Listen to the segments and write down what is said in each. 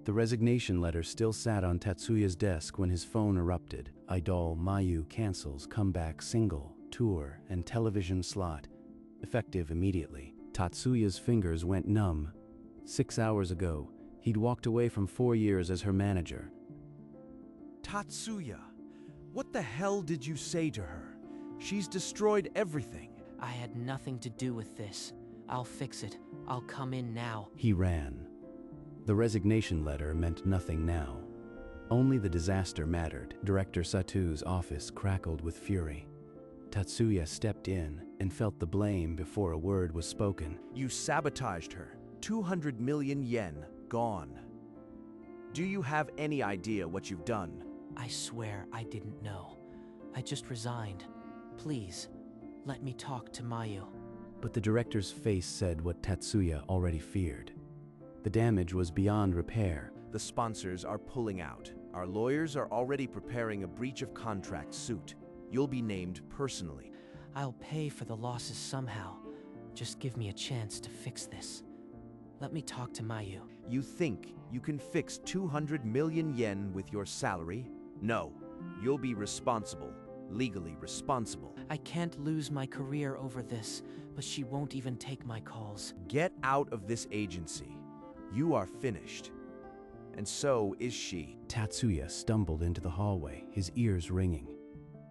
The resignation letter still sat on Tatsuya's desk when his phone erupted. Idol Mayu cancels comeback single, tour, and television slot. Effective immediately. Tatsuya's fingers went numb. 6 hours ago, he'd walked away from 4 years as her manager. Tatsuya, what the hell did you say to her? She's destroyed everything. I had nothing to do with this. I'll fix it. I'll come in now. He ran. The resignation letter meant nothing now. Only the disaster mattered. Director Sato's office crackled with fury. Tatsuya stepped in and felt the blame before a word was spoken. You sabotaged her. 200 million yen, gone. Do you have any idea what you've done? I swear I didn't know. I just resigned. Please, let me talk to Mayu. But the director's face said what Tatsuya already feared. The damage was beyond repair. The sponsors are pulling out. Our lawyers are already preparing a breach of contract suit. You'll be named personally. I'll pay for the losses somehow. Just give me a chance to fix this. Let me talk to Mayu. You think you can fix 200 million yen with your salary? No, you'll be responsible, legally responsible. I can't lose my career over this, but she won't even take my calls. Get out of this agency. You are finished. And so is she. Tatsuya stumbled into the hallway, his ears ringing.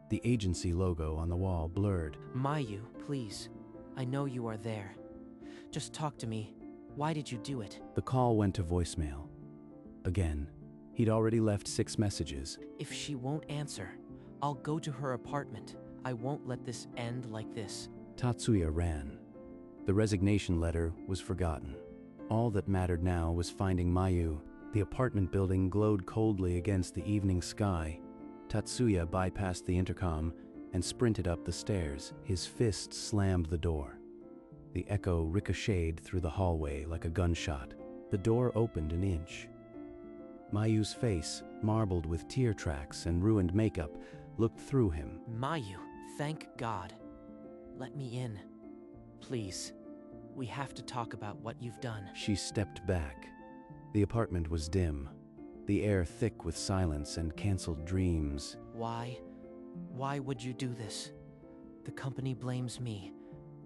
The agency logo on the wall blurred. Mayu, please. I know you are there. Just talk to me. Why did you do it? The call went to voicemail. Again, he'd already left 6 messages. If she won't answer, I'll go to her apartment. I won't let this end like this. Tatsuya ran. The resignation letter was forgotten. All that mattered now was finding Mayu. The apartment building glowed coldly against the evening sky. Tatsuya bypassed the intercom and sprinted up the stairs. His fist slammed the door. The echo ricocheted through the hallway like a gunshot. The door opened an inch. Mayu's face, marbled with tear tracks and ruined makeup, looked through him. Mayu, thank God. Let me in. Please. We have to talk about what you've done. She stepped back. The apartment was dim, the air thick with silence and canceled dreams. Why? Why would you do this? The company blames me.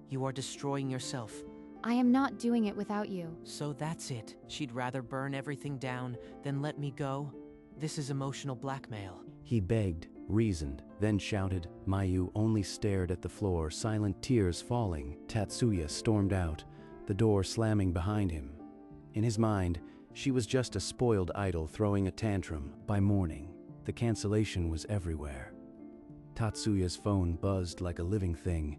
You are destroying yourself. I am not doing it without you. So that's it. She'd rather burn everything down than let me go? This is emotional blackmail. He begged, reasoned, then shouted. Mayu only stared at the floor, silent tears falling. Tatsuya stormed out, the door slamming behind him. In his mind, she was just a spoiled idol throwing a tantrum. By morning, the cancellation was everywhere. Tatsuya's phone buzzed like a living thing,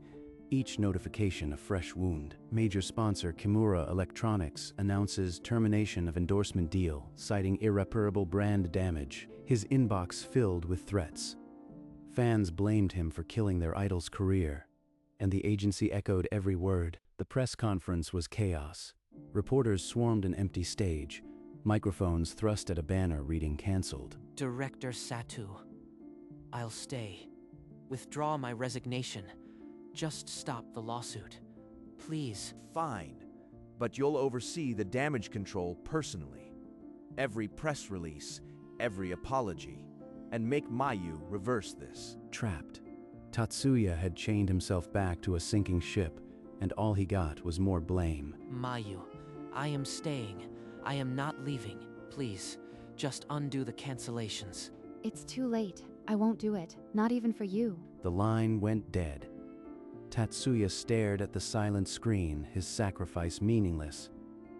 each notification a fresh wound. Major sponsor Kimura Electronics announces termination of endorsement deal, citing irreparable brand damage. His inbox filled with threats. Fans blamed him for killing their idol's career, and the agency echoed every word. The press conference was chaos. Reporters swarmed an empty stage, microphones thrust at a banner reading "Cancelled." Director Sato, I'll stay. Withdraw my resignation. Just stop the lawsuit. Please. Fine, but you'll oversee the damage control personally. Every press release, every apology, and make Mayu reverse this. Trapped, Tatsuya had chained himself back to a sinking ship, and all he got was more blame. Mayu, I am staying. I am not leaving. Please, just undo the cancellations. It's too late. I won't do it. Not even for you. The line went dead. Tatsuya stared at the silent screen, his sacrifice meaningless.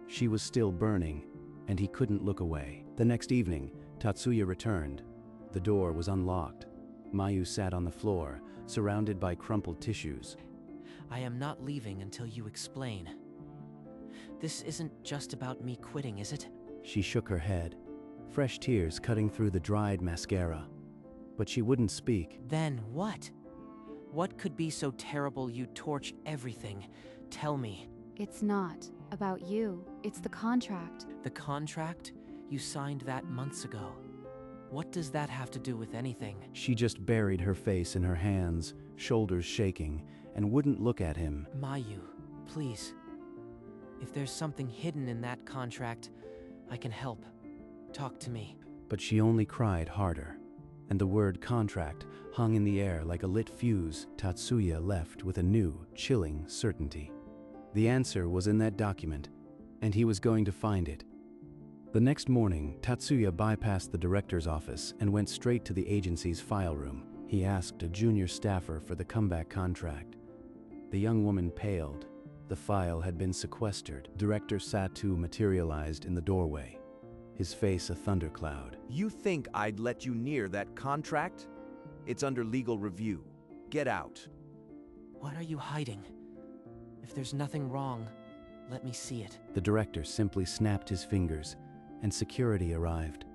She was still burning, and he couldn't look away. The next evening, Tatsuya returned. The door was unlocked. Mayu sat on the floor, surrounded by crumpled tissues. I am not leaving until you explain. This isn't just about me quitting, is it? She shook her head, fresh tears cutting through the dried mascara. But she wouldn't speak. Then what? What could be so terrible you'd torch everything? Tell me. It's not about you. It's the contract. The contract? You signed that months ago. What does that have to do with anything? She just buried her face in her hands, shoulders shaking, and wouldn't look at him. Mayu, please. If there's something hidden in that contract, I can help. talk to me. But she only cried harder, and the word contract hung in the air like a lit fuse. Tatsuya left with a new, chilling certainty. The answer was in that document, and he was going to find it. The next morning, Tatsuya bypassed the director's office and went straight to the agency's file room. He asked a junior staffer for the comeback contract. The young woman paled. The file had been sequestered. Director Satu materialized in the doorway, his face a thundercloud. You think I'd let you near that contract? It's under legal review. Get out. What are you hiding? If there's nothing wrong, let me see it. The director simply snapped his fingers, and security arrived.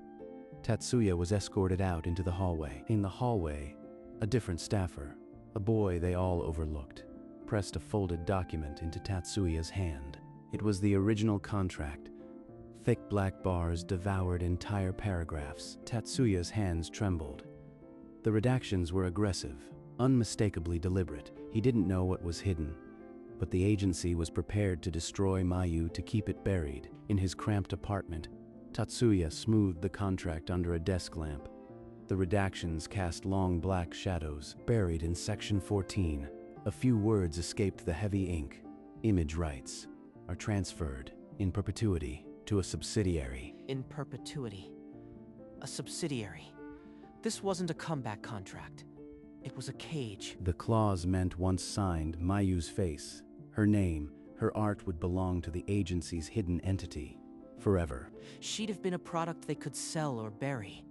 Tatsuya was escorted out into the hallway. In the hallway, a different staffer, a boy they all overlooked, pressed a folded document into Tatsuya's hand. It was the original contract. Thick black bars devoured entire paragraphs. Tatsuya's hands trembled. The redactions were aggressive, unmistakably deliberate. He didn't know what was hidden, but the agency was prepared to destroy Mayu to keep it buried. In his cramped apartment, Tatsuya smoothed the contract under a desk lamp. The redactions cast long black shadows. Buried in section 14, a few words escaped the heavy ink. Image rights are transferred in perpetuity to a subsidiary. In perpetuity. A subsidiary. This wasn't a comeback contract. It was a cage. The clause meant once signed, Mayu's face, her name, her art would belong to the agency's hidden entity. Forever. She'd have been a product they could sell or bury.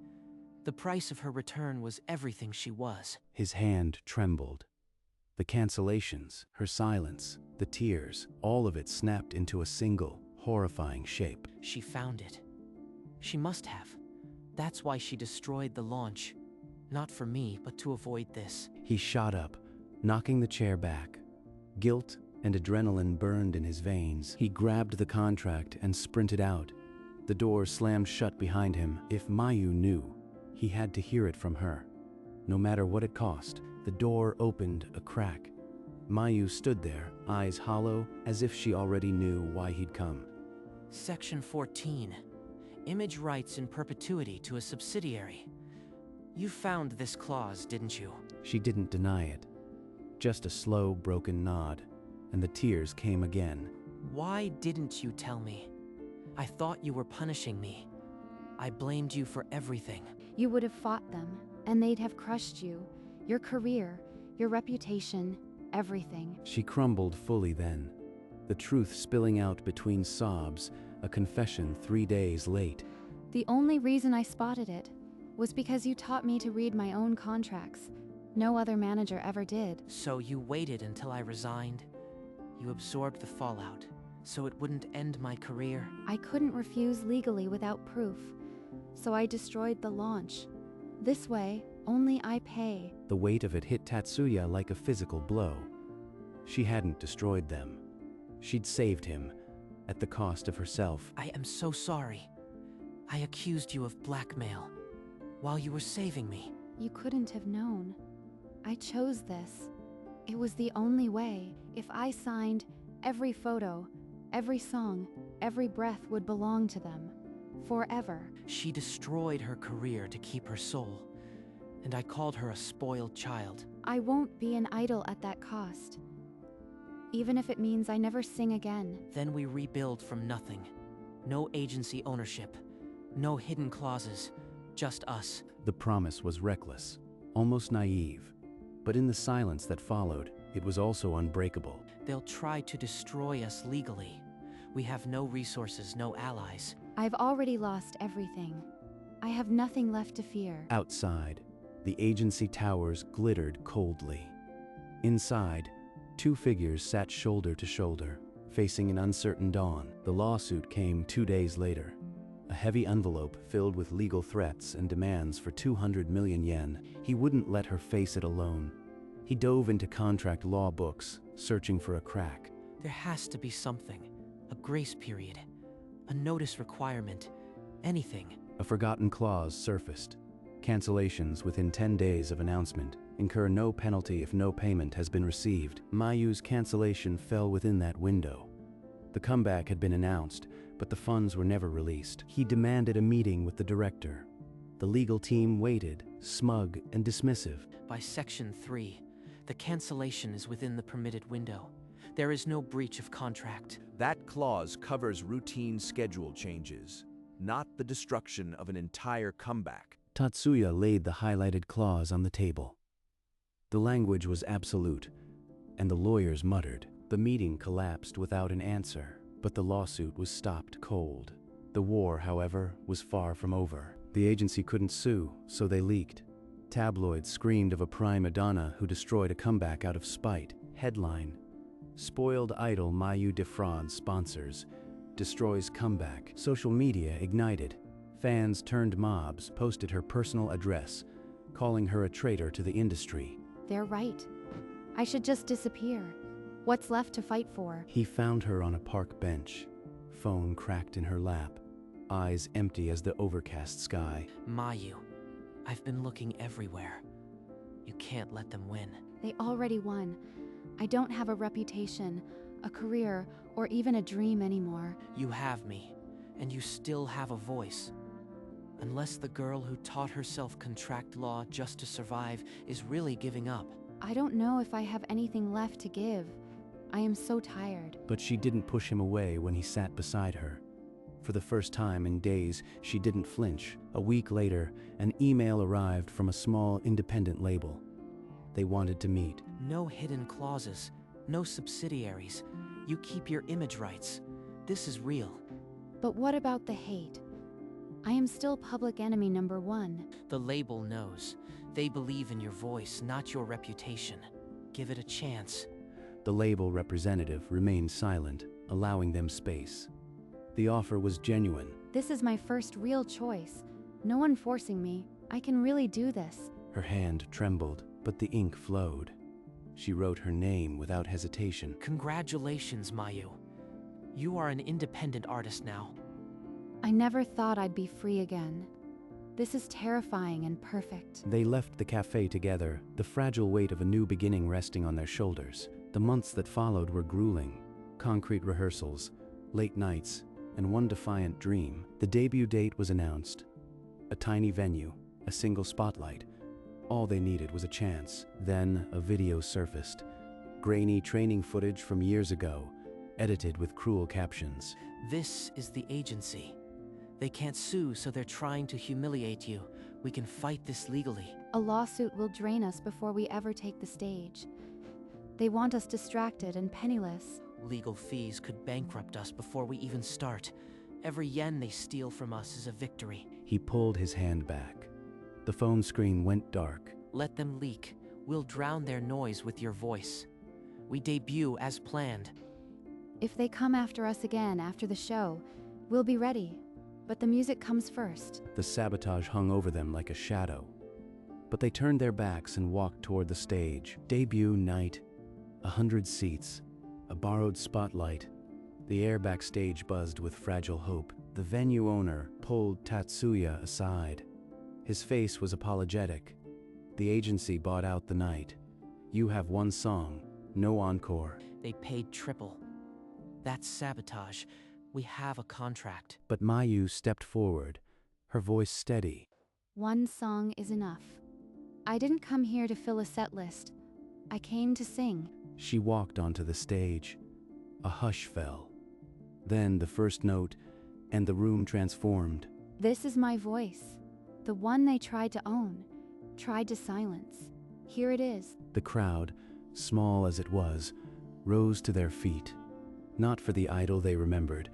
The price of her return was everything she was. His hand trembled. The cancellations, her silence, the tears, all of it snapped into a single, horrifying shape. She found it. She must have. That's why she destroyed the launch. Not for me, but to avoid this. He shot up, knocking the chair back. Guilt and adrenaline burned in his veins. He grabbed the contract and sprinted out. The door slammed shut behind him. If Mayu knew, he had to hear it from her. No matter what it cost, the door opened a crack. Mayu stood there, eyes hollow, as if she already knew why he'd come. Section 14. Image rights in perpetuity to a subsidiary. You found this clause, didn't you? She didn't deny it. Just a slow, broken nod, and the tears came again. Why didn't you tell me? I thought you were punishing me. I blamed you for everything. You would have fought them, and they'd have crushed you. Your career, your reputation, everything. She crumbled fully then, the truth spilling out between sobs, a confession 3 days late. The only reason I spotted it was because you taught me to read my own contracts. No other manager ever did. So you waited until I resigned. You absorbed the fallout, so it wouldn't end my career. I couldn't refuse legally without proof, so I destroyed the launch. This way, only I pay. The weight of it hit Tatsuya like a physical blow. She hadn't destroyed them. She'd saved him, at the cost of herself. I am so sorry. I accused you of blackmail, while you were saving me. You couldn't have known. I chose this. It was the only way. If I signed, every photo, every song, every breath would belong to them. Forever. She destroyed her career to keep her soul, and I called her a spoiled child. I won't be an idol at that cost. Even if it means I never sing again. Then we rebuild from nothing. No agency ownership. No hidden clauses. Just us. The promise was reckless, almost naive. But in the silence that followed, it was also unbreakable. They'll try to destroy us legally. We have no resources, no allies. I've already lost everything. I have nothing left to fear. Outside, the agency towers glittered coldly. Inside, 2 figures sat shoulder to shoulder, facing an uncertain dawn. The lawsuit came 2 days later. A heavy envelope filled with legal threats and demands for 200 million yen. He wouldn't let her face it alone. He dove into contract law books, searching for a crack. There has to be something. A grace period. A notice requirement. Anything. A forgotten clause surfaced. Cancellations within 10 days of announcement. Incur no penalty if no payment has been received. Mayu's cancellation fell within that window. The comeback had been announced, but the funds were never released. He demanded a meeting with the director. The legal team waited, smug and dismissive. By Section 3, the cancellation is within the permitted window. There is no breach of contract. That clause covers routine schedule changes, not the destruction of an entire comeback. Tatsuya laid the highlighted clause on the table. The language was absolute, and the lawyers muttered. The meeting collapsed without an answer, but the lawsuit was stopped cold. The war, however, was far from over. The agency couldn't sue, so they leaked. Tabloids screamed of a prima donna who destroyed a comeback out of spite. Headline: Spoiled idol Mayu defrauds sponsors, destroys comeback. Social media ignited. Fans turned mobs, posted her personal address, calling her a traitor to the industry. They're right. I should just disappear. What's left to fight for? He found her on a park bench, phone cracked in her lap, eyes empty as the overcast sky. Mayu, I've been looking everywhere. You can't let them win. They already won. I don't have a reputation, a career, or even a dream anymore. You have me, and you still have a voice. Unless the girl who taught herself contract law just to survive is really giving up. I don't know if I have anything left to give. I am so tired. But she didn't push him away when he sat beside her. For the first time in days, she didn't flinch. A week later, an email arrived from a small independent label. They wanted to meet. No hidden clauses, no subsidiaries. You keep your image rights. This is real. But what about the hate? I am still public enemy number 1. The label knows. They believe in your voice, not your reputation. Give it a chance. The label representative remained silent, allowing them space. The offer was genuine. This is my first real choice. No one forcing me. I can really do this. Her hand trembled, but the ink flowed. She wrote her name without hesitation. Congratulations, Mayu. You are an independent artist now. I never thought I'd be free again. This is terrifying and perfect. They left the cafe together, the fragile weight of a new beginning resting on their shoulders. The months that followed were grueling. Concrete rehearsals, late nights, and one defiant dream. The debut date was announced. A tiny venue, a single spotlight. All they needed was a chance. Then a video surfaced. Grainy training footage from years ago, edited with cruel captions. This is the agency. They can't sue, so they're trying to humiliate you. We can fight this legally. A lawsuit will drain us before we ever take the stage. They want us distracted and penniless. Legal fees could bankrupt us before we even start. Every yen they steal from us is a victory. He pulled his hand back. The phone screen went dark. Let them leak. We'll drown their noise with your voice. We debut as planned. If they come after us again after the show, we'll be ready. But the music comes first. The sabotage hung over them like a shadow. But they turned their backs and walked toward the stage. Debut night, 100 seats, a borrowed spotlight. The air backstage buzzed with fragile hope. The venue owner pulled Tatsuya aside. His face was apologetic. The agency bought out the night. You have one song, no encore. They paid triple. That's sabotage. We have a contract. But Mayu stepped forward, her voice steady. One song is enough. I didn't come here to fill a set list. I came to sing. She walked onto the stage. A hush fell. Then the first note, and the room transformed. This is my voice. The one they tried to own, tried to silence. Here it is. The crowd, small as it was, rose to their feet. Not for the idol they remembered,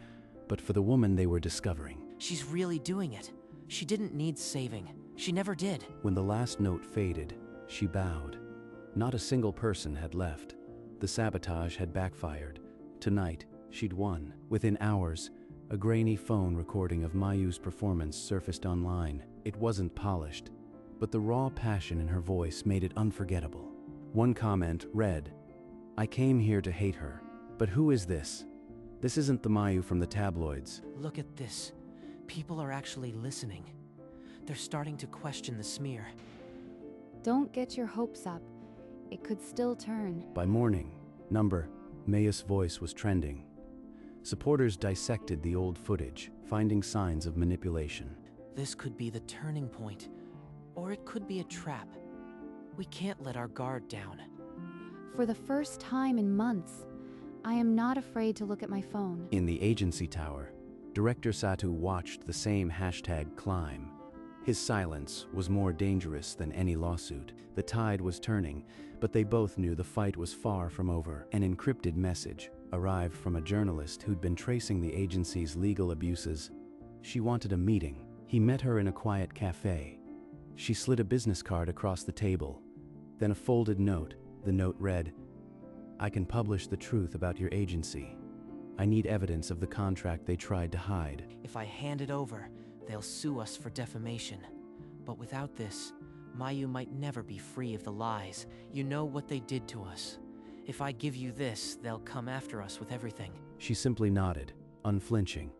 but for the woman they were discovering. She's really doing it. She didn't need saving. She never did. When the last note faded, she bowed. Not a single person had left. The sabotage had backfired. Tonight, she'd won. Within hours, a grainy phone recording of Mayu's performance surfaced online. It wasn't polished, but the raw passion in her voice made it unforgettable. One comment read, "I came here to hate her. But who is this? This isn't the Mayu from the tabloids." Look at this. People are actually listening. They're starting to question the smear. Don't get your hopes up. It could still turn. By morning, Mayu's voice was trending. Supporters dissected the old footage, finding signs of manipulation. This could be the turning point, or it could be a trap. We can't let our guard down. For the first time in months, I am not afraid to look at my phone. In the agency tower, Director Satu watched the same #climb. His silence was more dangerous than any lawsuit. The tide was turning, but they both knew the fight was far from over. An encrypted message arrived from a journalist who'd been tracing the agency's legal abuses. She wanted a meeting. He met her in a quiet cafe. She slid a business card across the table, then a folded note. The note read, "I can publish the truth about your agency. I need evidence of the contract they tried to hide." If I hand it over, they'll sue us for defamation. But without this, Mayu might never be free of the lies. You know what they did to us. If I give you this, they'll come after us with everything. She simply nodded, unflinching.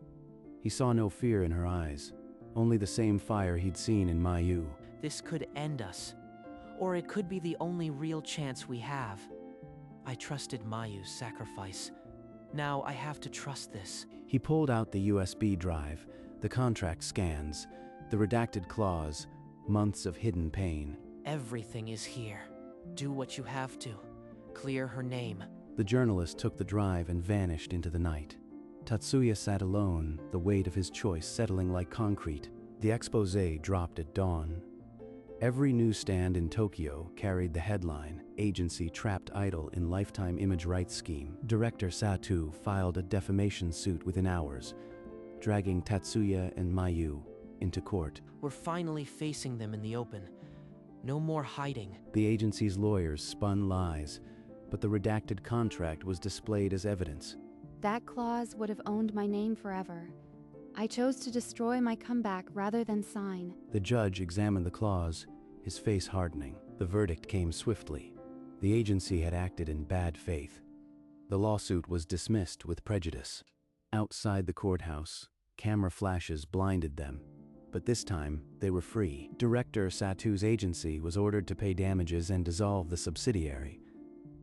He saw no fear in her eyes, only the same fire he'd seen in Mayu. This could end us, or it could be the only real chance we have. I trusted Mayu's sacrifice. Now I have to trust this. He pulled out the USB drive, the contract scans, the redacted clause, months of hidden pain. Everything is here. Do what you have to. Clear her name. The journalist took the drive and vanished into the night. Tatsuya sat alone, the weight of his choice settling like concrete. The exposé dropped at dawn. Every newsstand in Tokyo carried the headline, "Agency Trapped Idol in Lifetime Image Rights Scheme." Director Satu filed a defamation suit within hours, dragging Tatsuya and Mayu into court. We're finally facing them in the open. No more hiding. The agency's lawyers spun lies, but the redacted contract was displayed as evidence. That clause would have owned my name forever. I chose to destroy my comeback rather than sign. The judge examined the clause, his face hardening. The verdict came swiftly. The agency had acted in bad faith. The lawsuit was dismissed with prejudice. Outside the courthouse, camera flashes blinded them. But this time, they were free. Director Satu's agency was ordered to pay damages and dissolve the subsidiary.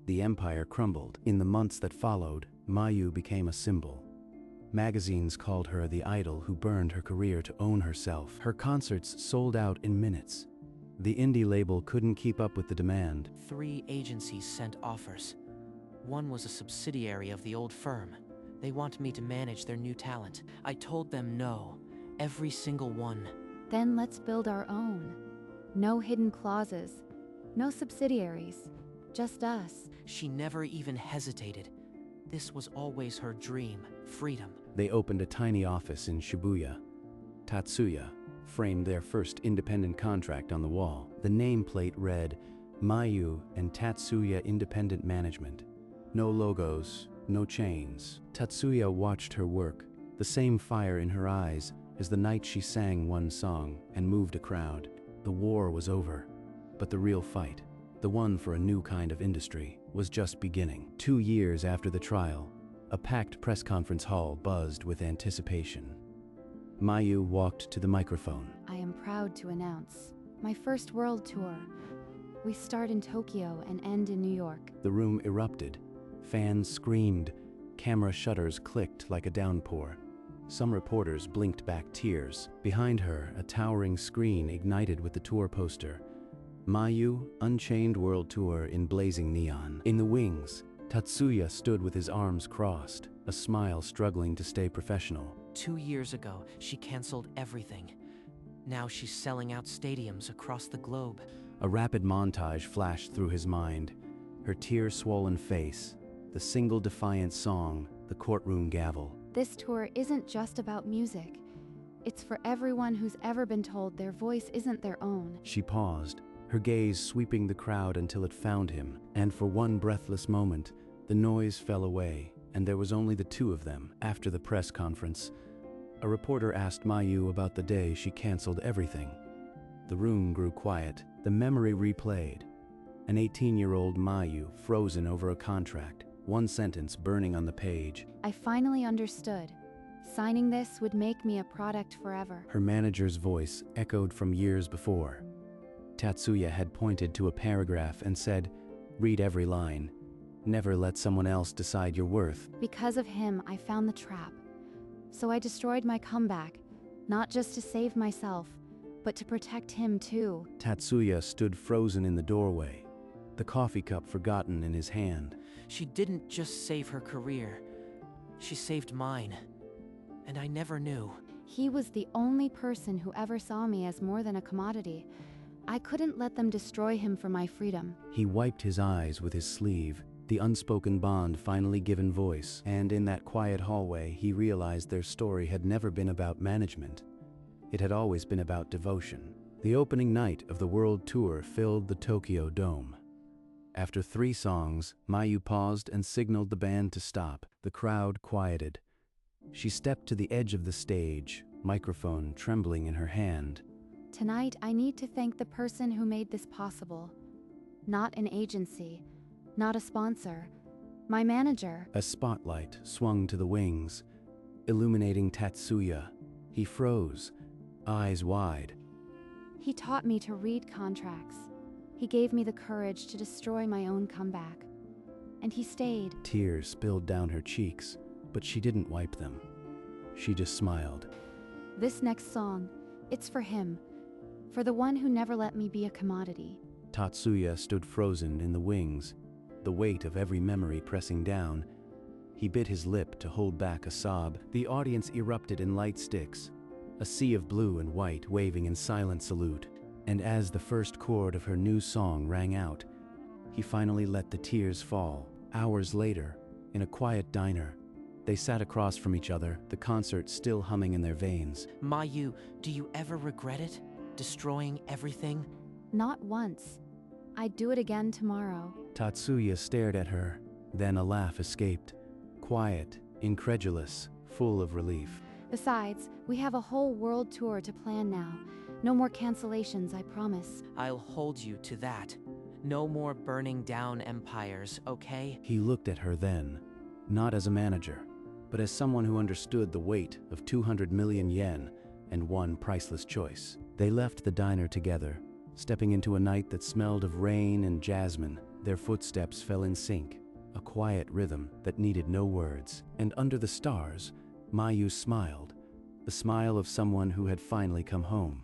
The empire crumbled. In the months that followed, Mayu became a symbol. Magazines called her the idol who burned her career to own herself. Her concerts sold out in minutes. The indie label couldn't keep up with the demand. 3 agencies sent offers. One was a subsidiary of the old firm. They want me to manage their new talent. I told them no. Every single one. Then let's build our own. No hidden clauses. No subsidiaries. Just us. She never even hesitated. This was always her dream. Freedom. They opened a tiny office in Shibuya. Tatsuya framed their first independent contract on the wall. The nameplate read, "Mayu and Tatsuya Independent Management." No logos, no chains. Tatsuya watched her work, the same fire in her eyes as the night she sang one song and moved a crowd. The war was over, but the real fight, the one for a new kind of industry, was just beginning. 2 years after the trial, a packed press conference hall buzzed with anticipation. Mayu walked to the microphone. I am proud to announce my first world tour. We start in Tokyo and end in New York. The room erupted. Fans screamed. Camera shutters clicked like a downpour. Some reporters blinked back tears. Behind her, a towering screen ignited with the tour poster. Mayu, Unchained World Tour in blazing neon. In the wings, Tatsuya stood with his arms crossed, a smile struggling to stay professional. 2 years ago, she canceled everything. Now she's selling out stadiums across the globe. A rapid montage flashed through his mind. Her tear-swollen face, the single defiant song, the courtroom gavel. This tour isn't just about music. It's for everyone who's ever been told their voice isn't their own. She paused, her gaze sweeping the crowd until it found him, and for one breathless moment, the noise fell away, and there was only the two of them. After the press conference, a reporter asked Mayu about the day she canceled everything. The room grew quiet, the memory replayed. An 18-year-old Mayu frozen over a contract, one sentence burning on the page. I finally understood. Signing this would make me a product forever. Her manager's voice echoed from years before. Tatsuya had pointed to a paragraph and said, "Read every line." Never let someone else decide your worth. Because of him, I found the trap. So I destroyed my comeback, not just to save myself, but to protect him too. Tatsuya stood frozen in the doorway, the coffee cup forgotten in his hand. She didn't just save her career, she saved mine. And I never knew. He was the only person who ever saw me as more than a commodity. I couldn't let them destroy him for my freedom. He wiped his eyes with his sleeve, the unspoken bond finally given voice, and in that quiet hallway he realized their story had never been about management. It had always been about devotion. The opening night of the world tour filled the Tokyo Dome. After 3 songs, Mayu paused and signaled the band to stop. The crowd quieted. She stepped to the edge of the stage, microphone trembling in her hand. Tonight, I need to thank the person who made this possible. Not an agency, not a sponsor, my manager. A spotlight swung to the wings, illuminating Tatsuya. He froze, eyes wide. He taught me to read contracts. He gave me the courage to destroy my own comeback. And he stayed. Tears spilled down her cheeks, but she didn't wipe them. She just smiled. This next song, it's for him. For the one who never let me be a commodity. Tatsuya stood frozen in the wings, the weight of every memory pressing down. He bit his lip to hold back a sob. The audience erupted in light sticks, a sea of blue and white waving in silent salute. And as the first chord of her new song rang out, he finally let the tears fall. Hours later, in a quiet diner, they sat across from each other, the concert still humming in their veins. Mayu, do you ever regret it? Destroying everything? Not once. I'd do it again tomorrow. Tatsuya stared at her, then a laugh escaped. Quiet, incredulous, full of relief. Besides, we have a whole world tour to plan now. No more cancellations, I promise. I'll hold you to that. No more burning down empires, okay? He looked at her then, not as a manager, but as someone who understood the weight of 200 million yen and one priceless choice. They left the diner together, stepping into a night that smelled of rain and jasmine. Their footsteps fell in sync, a quiet rhythm that needed no words. And under the stars, Mayu smiled, the smile of someone who had finally come home.